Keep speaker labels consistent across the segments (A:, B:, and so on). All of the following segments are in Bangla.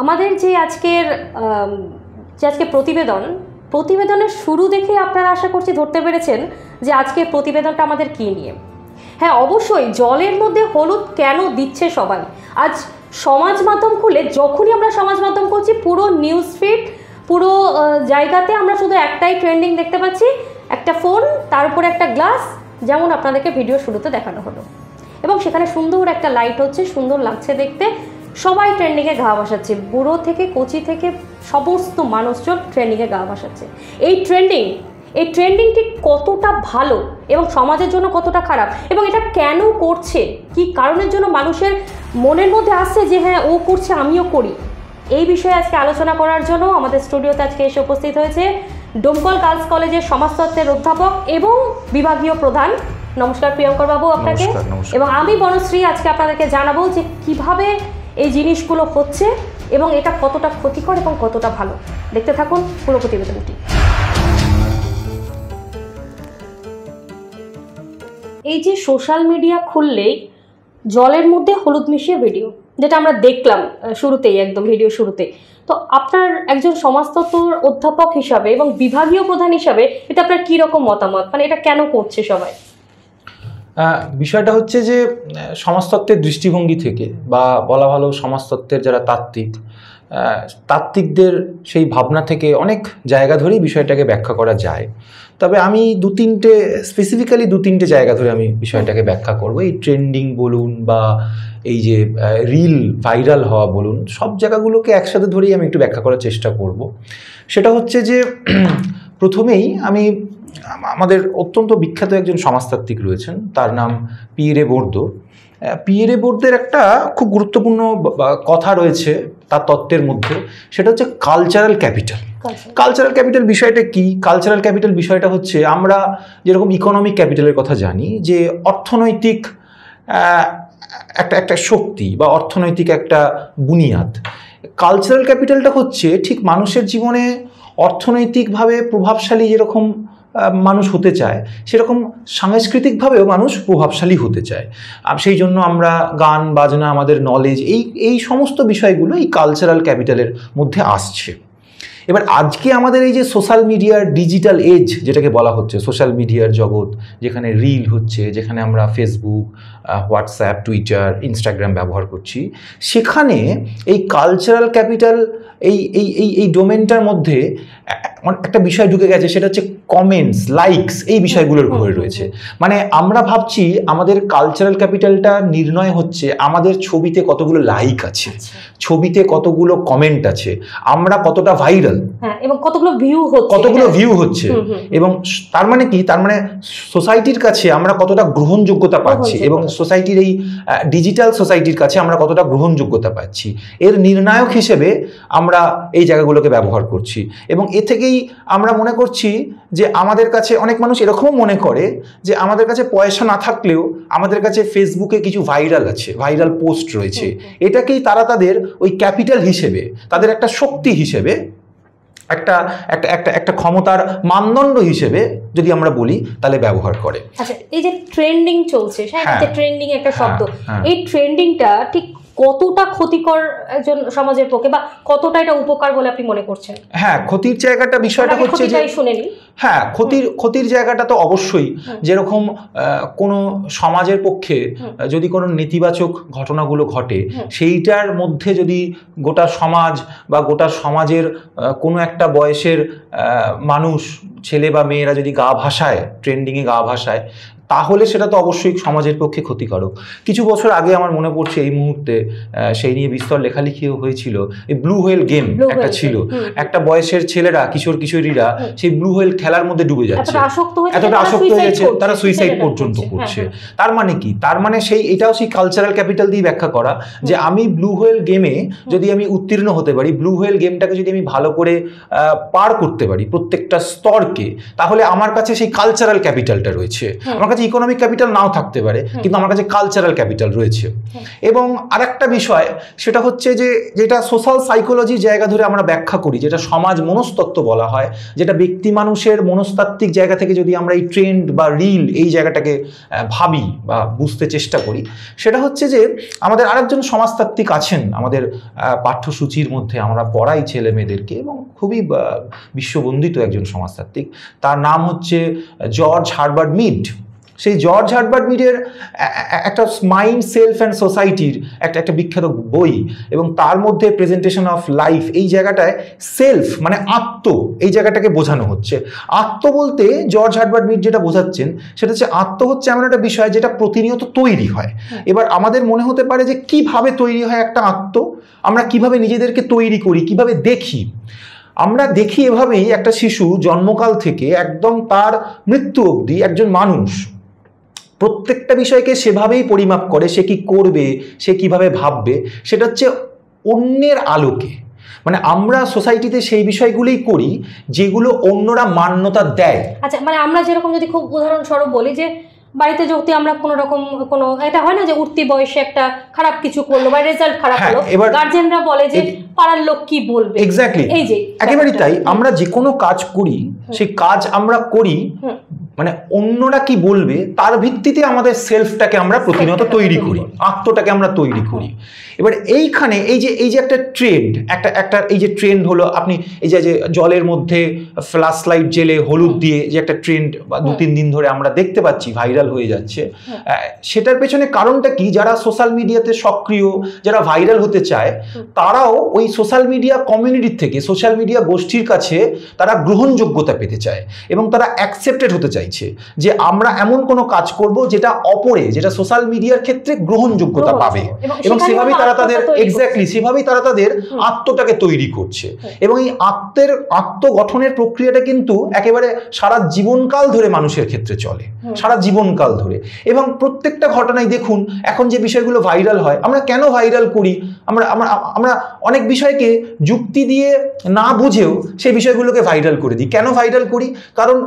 A: আমাদের যে আজকের প্রতিবেদনের শুরু দেখে আপনারা আশা করছি ধরতে পেরেছেন যে আজকের প্রতিবেদনটা আমাদের কী নিয়ে। হ্যাঁ, অবশ্যই জলের মধ্যে হলুদ কেন দিচ্ছে সবাই। আজ সমাজ মাধ্যম খুলে যখনই আমরা সমাজ মাধ্যম করছি, পুরো নিউজ ফিড, পুরো জায়গাতে আমরা শুধু একটাই ট্রেন্ডিং দেখতে পাচ্ছি, একটা ফোন, তার উপরে একটা গ্লাস, যেমন আপনাদেরকে ভিডিও শুরুতে দেখানো হলো, এবং সেখানে সুন্দর একটা লাইট হচ্ছে, সুন্দর লাগছে দেখতে, সবাই ট্রেন্ডিংয়ে গা ভাসাচ্ছে, বুড়ো থেকে কচি থেকে সমস্ত মানুষজন ট্রেন্ডিংয়ে গা ভাসাচ্ছে। এই ট্রেন্ডিং ঠিক কতটা ভালো এবং সমাজের জন্য কতটা খারাপ, এবং এটা কেন করছে, কি কারণের জন্য মানুষের মনের মধ্যে আসছে যে হ্যাঁ ও করছে আমিও করি, এই বিষয়ে আজকে আলোচনা করার জন্য আমাদের স্টুডিওতে আজকে এসে উপস্থিত হয়েছে ডোমকল গার্লস কলেজের সমাজতত্ত্বের অধ্যাপক এবং বিভাগীয় প্রধান। নমস্কার প্রিয়ঙ্কর বাবু আপনাকে। এবং আমি বনশ্রী আজকে আপনাদেরকে জানাবো যে কিভাবে এই জিনিসগুলো হচ্ছে এবং এটা কতটা ক্ষতিকর এবং কতটা ভালো। দেখতে থাকুন পুরো প্রতিবেদনটি। এই যে সোশ্যাল মিডিয়া খুললেই জলের মধ্যে হলুদ মিশিয়ে ভিডিও, যেটা আমরা দেখলাম শুরুতেই, একদম ভিডিও শুরুতে, তো আপনার একজন সমাজতত্ত্ব অধ্যাপক হিসাবে এবং বিভাগীয় প্রধান হিসাবে এটা আপনার কী রকম মতামত, মানে এটা কেন করছে সবাই?
B: বিষয়টা হচ্ছে যে সমাজতত্ত্বের দৃষ্টিভঙ্গি থেকে, বা বলা ভালো সমাজতত্ত্বের যারা তাত্ত্বিকদের সেই ভাবনা থেকে অনেক জায়গা ধরেই বিষয়টাকে ব্যাখ্যা করা যায়। তবে আমি স্পেসিফিক্যালি দু তিনটে জায়গা ধরে আমি বিষয়টাকে ব্যাখ্যা করব। এই ট্রেন্ডিং বলুন বা এই যে রিল ভাইরাল হওয়া বলুন, সব জায়গাগুলোকে একসাথে ধরেই আমি একটু ব্যাখ্যা করার চেষ্টা করব। সেটা হচ্ছে যে প্রথমেই আমাদের অত্যন্ত বিখ্যাত একজন সমাজতাত্ত্বিক রয়েছেন, তার নাম পিয়েরে বোর্দো। পিয়েরে বোর্দের একটা খুব গুরুত্বপূর্ণ কথা রয়েছে তার তত্ত্বের মধ্যে, সেটা হচ্ছে কালচারাল ক্যাপিটাল। কালচারাল ক্যাপিটাল বিষয়টা কি? কালচারাল ক্যাপিটাল বিষয়টা হচ্ছে, আমরা যেরকম ইকোনমিক ক্যাপিটালের কথা জানি, যে অর্থনৈতিক একটা শক্তি বা অর্থনৈতিক একটা বুনিয়াদ। কালচারাল ক্যাপিটালটা হচ্ছে ঠিক মানুষের জীবনে অর্থনৈতিকভাবে প্রভাবশালী যেরকম মানুষ হতে চায়, সেরকম সাংস্কৃতিকভাবেও মানুষ প্রভাবশালী হতে চায়। সেই জন্য আমরা গান বাজনা, আমাদের নলেজ, এই সমস্ত বিষয়গুলো এই কালচারাল ক্যাপিটালের মধ্যে আসছে। এবার আজকে আমাদের এই যে সোশ্যাল মিডিয়ার ডিজিটাল এজ যেটাকে বলা হচ্ছে, সোশ্যাল মিডিয়ার জগৎ, যেখানে রিল হচ্ছে, যেখানে আমরা ফেসবুক, হোয়াটসঅ্যাপ, টুইটার, ইনস্টাগ্রাম ব্যবহার করছি, সেখানে এই কালচারাল ক্যাপিটাল এই ডোমেনটার মধ্যে একটা বিষয় ঢুকে গেছে, সেটা হচ্ছে কমেন্টস, লাইকস, এই বিষয়গুলোর ঘরে রয়েছে। মানে আমরা ভাবছি আমাদের কালচারাল ক্যাপিটালটা নির্ণয় হচ্ছে আমাদের ছবিতে কতগুলো লাইক আছে, ছবিতে কতগুলো কমেন্ট আছে, আমরা কতটা ভাইরাল,
A: এবং কতগুলো ভিউ হচ্ছে,
B: এবং তার মানে কি, তার মানে সোসাইটির কাছে আমরা কতটা গ্রহণযোগ্যতা পাচ্ছি, এবং সোসাইটির এই ডিজিটাল সোসাইটির কাছে আমরা কতটা গ্রহণযোগ্যতা পাচ্ছি, এর নির্ণায়ক হিসেবে আমরা এই জায়গাগুলোকে ব্যবহার করছি। এবং এ থেকেই আমরা মনে করছি যে আমাদের কাছে, অনেক মানুষ এরকমও মনে করে যে আমাদের কাছে পয়সা না থাকলেও আমাদের কাছে ফেসবুকে কিছু ভাইরাল আছে, ভাইরাল পোস্ট রয়েছে, এটাকেই তারা তাদের ওই ক্যাপিটাল হিসেবে, তাদের একটা শক্তি হিসেবে, একটা ক্ষমতার মানদণ্ড হিসেবে যদি আমরা বলি, তাহলে ব্যবহার করে।
A: আচ্ছা, এই যে ট্রেন্ডিং চলছে, ট্রেন্ডিং একটা শব্দ, এই ট্রেন্ডিংটা ঠিক কতটা ক্ষতিকর একজন সমাজের পক্ষে, বা কতটা এটা উপকার বলে আপনি মনে করছেন?
B: হ্যাঁ, ক্ষতির জায়গাটা বিষয়টা হচ্ছে যে, হ্যাঁ, ক্ষতির জায়গাটা তো অবশ্যই, যেরকম কোনো সমাজের পক্ষে যদি কোনো নেতিবাচক ঘটনাগুলো ঘটে, সেইটার মধ্যে যদি গোটা সমাজ বা গোটা সমাজের কোনো একটা বয়সের মানুষ, ছেলে বা মেয়েরা যদি গা ভাসায়, ট্রেন্ডিংয়ে গা ভাসায়, তাহলে সেটা তো অবশ্যই সমাজের পক্ষে ক্ষতিকারক। কিছু বছর আগে আমার মনে পড়ছে এই মুহূর্তে, সেই নিয়ে বিস্তর লেখালেখিও হয়েছিল, এই ব্লু হোয়েল গেম একটা ছিল, একটা বয়সের ছেলেরা, কিশোরীরা সেই ব্লু হোয়েল খেলার মধ্যে ডুবে যাচ্ছে, এতটা আসক্ত হয়ে যাচ্ছে, তারা সুইসাইড পর্যন্ত করছে। তার মানে কি? তার মানে এটাও সেই কালচারাল ক্যাপিটাল দিয়ে ব্যাখ্যা করা, যে আমি ব্লু হোয়েল গেমে যদি আমি উত্তীর্ণ হতে পারি, ব্লু হোয়েল গেমটাকে যদি আমি ভালো করে পার করতে পারি প্রত্যেকটা স্তরকে, তাহলে আমার কাছে সেই কালচারাল ক্যাপিটালটা রয়েছে। আমার কাছে ইকোনমিক ক্যাপিটাল নাও থাকতে পারে, কিন্তু আমার কাছে কালচারাল ক্যাপিটাল রয়েছে। এবং আরেকটা বিষয়, সেটা হচ্ছে যে, যেটা সোশ্যাল সাইকোলজির জায়গা ধরে আমরা ব্যাখ্যা করি, যেটা সমাজ মনস্তত্ত্ব বলা হয়, যেটা ব্যক্তি মানুষের মানুষের মনস্তাত্ত্বিক জায়গা থেকে যদি আমরা এই ট্রেন্ড বা রিল এই জায়গাটাকে ভাবি বা বুঝতে চেষ্টা করি, সেটা হচ্ছে যে আমাদের আরেকজন সমাজতাত্ত্বিক আছেন আমাদের পাঠ্যসূচির মধ্যে, আমরা পড়াই ছেলে মেয়েদেরকে, এবং খুবই বিশ্ববন্দিত একজন সমাজতাত্ত্বিক, তার নাম হচ্ছে জর্জ হার্বার্ট মিড। সেই জর্জ হার্বার্ট মিডের একটা মাইন্ড, সেলফ অ্যান্ড সোসাইটির একটা বিখ্যাত বই, এবং তার মধ্যে প্রেজেন্টেশন অফ লাইফ এই জায়গাটায় সেলফ মানে আত্ম এই জায়গাটাকে বোঝানো হচ্ছে। আত্ম বলতে জর্জ হার্বার্ট মিড যেটা বোঝাচ্ছেন সেটা হচ্ছে আত্ম হচ্ছে এমন একটা বিষয় যেটা প্রতিনিয়ত তৈরি হয়। এবার আমাদের মনে হতে পারে যে কিভাবে তৈরি হয় একটা আত্ম, আমরা কিভাবে নিজেদেরকে তৈরি করি, কিভাবে দেখি। আমরা দেখি এভাবেই একটা শিশু জন্মকাল থেকে একদম তার মৃত্যু অবধি একজন মানুষ প্রত্যেকটা বিষয়কে সেভাবেই পরিমাপ করে, সে কি করবে, সে কিভাবে ভাববে, সেটা হচ্ছে অন্যের আলোকে। মানে আমরা সোসাইটিতে সেই বিষয়গুলোই করি যেগুলো অন্যরা মান্যতা দেয়।
A: আচ্ছা, মানে আমরা যেরকম যদি খুব উদাহরণস্বরূপ বলি যে বাড়িতে যদি আমরা কোনো রকম কোনো এটা হয় না যে উঠতি বয়সে একটা খারাপ কিছু করলো বা রেজাল্ট খারাপ হলো, গার্জেনরা বলে যে পাড়ার লোক কি বলবে।
B: এক্স্যাক্টলি, এই যে একেবারেই তাই। আমরা যে কোনো কাজ করি, সেই কাজ আমরা করি মানে অন্যরা কি বলবে তার ভিত্তিতে আমাদের সেলফটাকে আমরা প্রতিনিয়ত তৈরি করি, আত্মটাকে আমরা তৈরি করি। এবার এইখানে এই যে একটা ট্রেন্ড, একটা এই যে ট্রেন্ড হলো, আপনি এই যে জলের মধ্যে ফ্ল্যাশ লাইট জেলে হলুদ দিয়ে যে একটা ট্রেন্ড বা 2-3 দিন ধরে আমরা দেখতে পাচ্ছি ভাইরাল হয়ে যাচ্ছে, সেটার পেছনে কারণটা কি? যারা সোশ্যাল মিডিয়াতে সক্রিয়, যারা ভাইরাল হতে চায়, তারাও ওই সোশ্যাল মিডিয়া কমিউনিটির থেকে, সোশ্যাল মিডিয়া গোষ্ঠীর কাছে তারা গ্রহণযোগ্যতা পেতে চায় এবং তারা অ্যাকসেপ্টেড হতে চাইছে যে আমরা এমন কোনো কাজ করব যেটা অপরে, যেটা সোশ্যাল মিডিয়ার ক্ষেত্রে গ্রহণযোগ্যতা পাবে, এবং সেভাবেই তারা তাদের সেভাবেই তারা তাদের আত্মটাকে তৈরি করছে। এবং এই আত্মগঠনের প্রক্রিয়াটা কিন্তু একেবারে সারা জীবনকাল ধরে মানুষের ক্ষেত্রে চলে, সারা জীবনকাল ধরে। এবং প্রত্যেকটা ঘটনায় দেখুন এখন যে বিষয়গুলো ভাইরাল হয়, আমরা কেন ভাইরাল করি? আমরা অনেক বিষয়কে যুক্তি দিয়ে না বুঝেও সেই বিষয়গুলোকে ভাইরাল করে দিই। কেন ভাইরাল করি? কারণ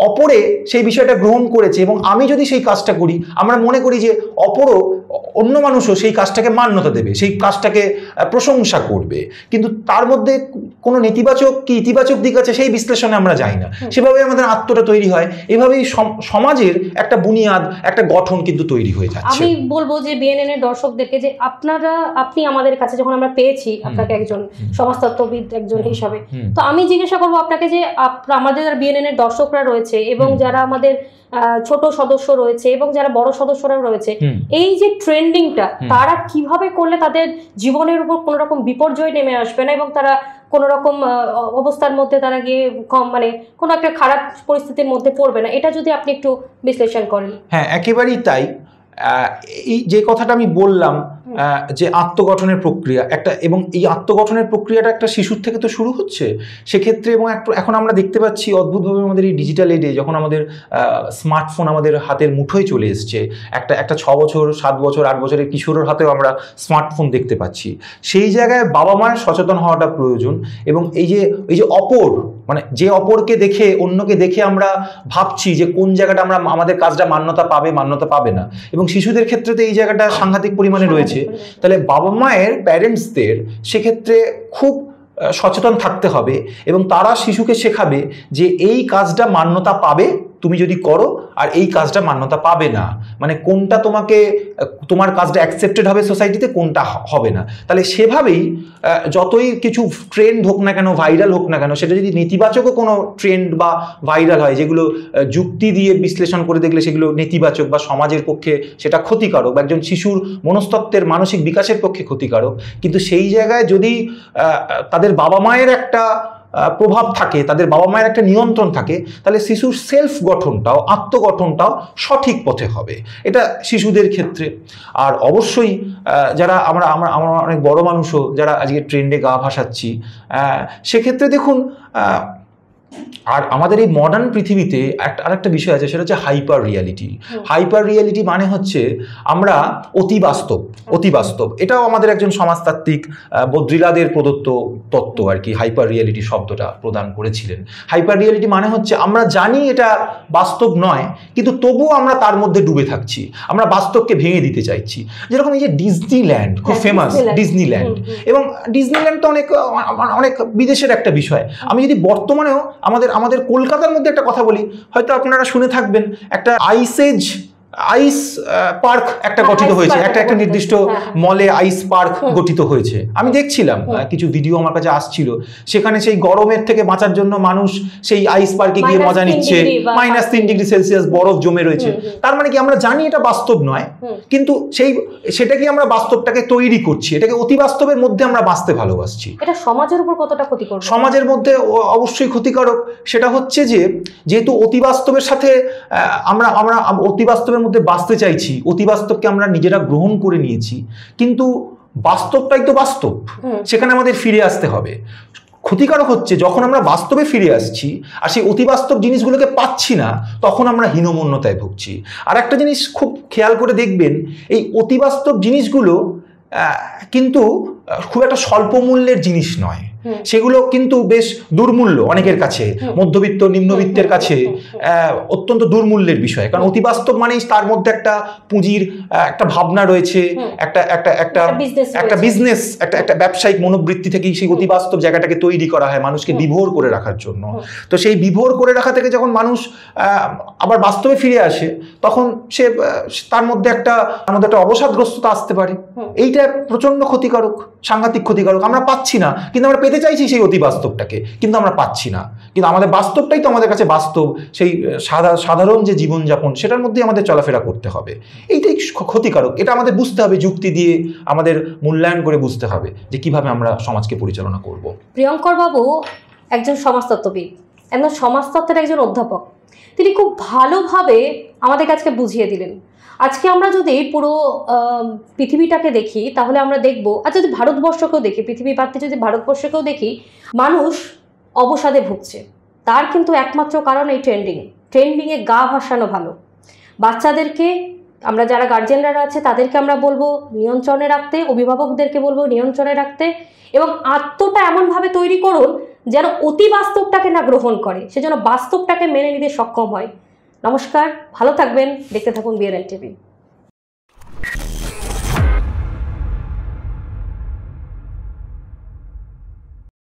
B: অপরে সেই বিষয়টা গ্রহণ করেছে, এবং আমি যদি সেই কাজটা করি, আমরা মনে করি যে অন্য মানুষও সেই কাজটাকে মান্যতা দেবে, সেই কাজটাকে প্রশংসা করবে। কিন্তু তার মধ্যে কোনো নেতিবাচক কি ইতিবাচক দিক আছে সেই বিশ্লেষণে আমরা যাই না। সেভাবে আমাদের আত্মটা তৈরি হয়, এভাবেই সমাজের একটা বুনিয়াদ, একটা গঠন কিন্তু তৈরি হয়ে যাচ্ছে।
A: আমি বলবো যে বিএনএন এর দর্শকদেরকে যে আপনি আমাদের কাছে যখন আমরা পেয়েছি আপনাকে একজন সমাজতত্ত্ববিদ একজন হিসাবে, তো আমি জিজ্ঞাসা করবো আপনাকে যে আমাদের বিএনএন এর দর্শকরা রয়েছে এবং যারা আমাদের ছোট সদস্য রয়েছে এবং যারা বড় সদস্যরা রয়েছে, এই যে ট্রেন্ডিংটা তারা কিভাবে করলে তাদের জীবনের উপর কোনো রকম বিপর্যয় নেমে আসবে না এবং তারা কোনো রকম অবস্থার মধ্যে তারা গিয়ে মানে কোনো একটা খারাপ পরিস্থিতির মধ্যে পড়বে না, এটা যদি আপনি একটু বিশ্লেষণ করেন।
B: হ্যাঁ, একেবারেই তাই। এই যে কথাটা আমি বললাম যে আত্মগঠনের প্রক্রিয়া একটা, এবং এই আত্মগঠনের প্রক্রিয়াটা একটা শিশুর থেকে তো শুরু হচ্ছে সেক্ষেত্রে। এবং এখন আমরা দেখতে পাচ্ছি অদ্ভুতভাবে আমাদের এই ডিজিটাল এডে, যখন আমাদের স্মার্টফোন আমাদের হাতের মুঠোয় চলে এসছে, একটা 6 বছর 7 বছর 8 বছরের কিশোরের হাতেও আমরা স্মার্টফোন দেখতে পাচ্ছি। সেই জায়গায় বাবা মায়ের সচেতন হওয়াটা প্রয়োজন। এবং এই যে অপর, মানে যে অপরকে দেখে, অন্যকে দেখে আমরা ভাবছি যে কোন জায়গাটা আমাদের কাজটা মান্যতা পাবে না, এবং শিশুদের ক্ষেত্রে তো এই জায়গাটা সাংঘাতিক পরিমাণে রয়েছে। তাহলে বাবা মায়ের, প্যারেন্টসদের সেক্ষেত্রে খুব সচেতন থাকতে হবে, এবং তারা শিশুকে শেখাবে যে এই কাজটা মান্যতা পাবে তুমি যদি করো, আর এই কাজটা মান্যতা পাবে না, মানে কোনটা তোমার কাজটা অ্যাকসেপ্টেড হবে সোসাইটিতে, কোনটা হবে না। তাহলে সেভাবেই যতই কিছু ট্রেন্ড হোক না কেন, ভাইরাল হোক না কেন, সেটা যদি নেতিবাচকও কোনো ট্রেন্ড বা ভাইরাল হয়, যেগুলো যুক্তি দিয়ে বিশ্লেষণ করে দেখলে সেগুলো নেতিবাচক বা সমাজের পক্ষে সেটা ক্ষতিকারক, বা একজন শিশুর মনস্তত্ত্বের মানসিক বিকাশের পক্ষে ক্ষতিকারক, কিন্তু সেই জায়গায় যদি তাদের বাবা মায়ের একটা প্রভাব থাকে, তাদের বাবা মায়ের একটা নিয়ন্ত্রণ থাকে, তাহলে শিশুর সেলফ গঠনটাও, আত্মগঠনটাও সঠিক পথে হবে। এটা শিশুদের ক্ষেত্রে। আর অবশ্যই যারা আমরা অনেক বড় মানুষও যারা আজকে ট্রেন্ডে গা ভাসাচ্ছি, সেক্ষেত্রে দেখুন, আর আমাদের এই মডার্ন পৃথিবীতে আরেকটা বিষয় আছে, সেটা হচ্ছে হাইপার রিয়ালিটি। হাইপার রিয়ালিটি মানে হচ্ছে আমরা অতি বাস্তব। এটাও আমাদের একজন সমাজতাত্ত্বিক বদ্রিলাদের প্রদত্ত তত্ত্ব আর কি, হাইপার রিয়ালিটি শব্দটা প্রদান করেছিলেন। হাইপার রিয়ালিটি মানে হচ্ছে আমরা জানি এটা বাস্তব নয়, কিন্তু তবুও আমরা তার মধ্যে ডুবে থাকছি, আমরা বাস্তবকে ভেঙে দিতে চাইছি। যেরকম এই যে ডিজনিল্যান্ড, খুব ফেমাস ডিজনিল্যান্ড, এবং ডিজনিল্যান্ড তো অনেক বিদেশের একটা বিষয়। আমি যদি বর্তমানেও আমাদের আমাদের কলকাতার মধ্যে একটা কথা বলি, হয়তো আপনারা শুনে থাকবেন, একটা আইস পার্ক একটা গঠিত হয়েছে, একটা নির্দিষ্ট মলে আইস পার্ক গঠিত হয়েছে। আমি দেখছিলাম কিছু ভিডিও আমার কাছে আসছিল, সেখানে সেই গরমের থেকে বাঁচার জন্য মানুষ সেই আইস পার্কে গিয়ে মজা নিচ্ছে, -3°C বরফ জমে রয়েছে। তার মানে কি আমরা জানি এটা বাস্তব নয়, কিন্তু সেটা কি আমরা বাস্তবটাকে তৈরি করছি, এটাকে অতি বাস্তবের মধ্যে আমরা বাঁচতে ভালোবাসছি।
A: এটা সমাজের উপর কতটা ক্ষতিকর?
B: সমাজের মধ্যে অবশ্যই ক্ষতিকারক। সেটা হচ্ছে যে যেহেতু অতি বাস্তবের সাথে আমরা অতি বাস্তবের মধ্যে বাঁচতে চাইছি, অতি বাস্তবকে আমরা নিজেরা গ্রহণ করে নিয়েছি, কিন্তু বাস্তবটাই তো বাস্তব, সেখানে আমাদের ফিরে আসতে হবে। ক্ষতিকারক হচ্ছে যখন আমরা বাস্তবে ফিরে আসছি আর সেই অতি বাস্তব জিনিসগুলোকে পাচ্ছি না, তখন আমরা হীনমন্যতায় ভুগছি। আর একটা জিনিস খুব খেয়াল করে দেখবেন, এই অতি বাস্তব জিনিসগুলো কিন্তু খুব একটা স্বল্প মূল্যের জিনিস নয়, সেগুলো কিন্তু বেশ দুর্মূল্য অনেকের কাছে, মধ্যবিত্ত নিম্নবিত্তের কাছে অত্যন্ত দুর্মূল্যের বিষয়। কারণ অতিবাস্তব মানেই তার মধ্যে একটা পুঁজির একটা ভাবনা রয়েছে, একটা বিজনেস, একটা ব্যবসায়িক মনোবৃত্তি থেকেই সেই অতিবাস্তব জায়গাটাকে তৈরি করা হয় মানুষকে বিভোর করে রাখার জন্য। তো সেই বিভোর করে রাখা থেকে যখন মানুষ আবার বাস্তবে ফিরে আসে, তখন তার মধ্যে একটা অবসাদগ্রস্ততা আসতে পারে। এইটা প্রচন্ড ক্ষতিকারক, সাংঘাতিক ক্ষতিকারক। আমরা পাচ্ছি না, কিন্তু আমরা পেতে চাইছি সেই অতি বাস্তবটাকে, কিন্তু আমরা পাচ্ছি না। কিন্তু আমাদের বাস্তবটাই তো আমাদের কাছে বাস্তব, সেই সাধারণ যে জীবনযাপন, সেটার মধ্যে আমাদের চলাফেরা করতে হবে। এইটাই ক্ষতিকারক। এটা আমাদের বুঝতে হবে, যুক্তি দিয়ে আমাদের মূল্যায়ন করে বুঝতে হবে যে কিভাবে আমরা সমাজকে পরিচালনা করব।
A: প্রিয়ঙ্কর বাবু একজন সমাজতত্ত্ববিদ, একজন সমাজতত্ত্বের একজন অধ্যাপক। তিনি খুব ভালোভাবে আমাদের কাছে বুঝিয়ে দিলেন। আজকে আমরা যদি পুরো পৃথিবীটাকে দেখি, তাহলে আমরা দেখব, আর যদি ভারতবর্ষকেও দেখি, পৃথিবী বাদে যদি ভারতবর্ষকেও দেখি, মানুষ অবসাদে ভুগছে। তার কিন্তু একমাত্র কারণ এই ট্রেন্ডিংয়ে গা ভাসানো ভালো। বাচ্চাদেরকে, আমরা যারা গার্জেনরা আছে তাদেরকে আমরা বলবো নিয়ন্ত্রণে রাখতে, অভিভাবকদেরকে বলবো নিয়ন্ত্রণে রাখতে, এবং আত্মটা এমনভাবে তৈরি করুন যেন অতি বাস্তবটাকে না গ্রহণ করে, সেজন্য বাস্তবটাকে মেনে নিতে সক্ষম হয়। নমস্কার, ভালো থাকবেন, দেখতে থাকুন BNN TV।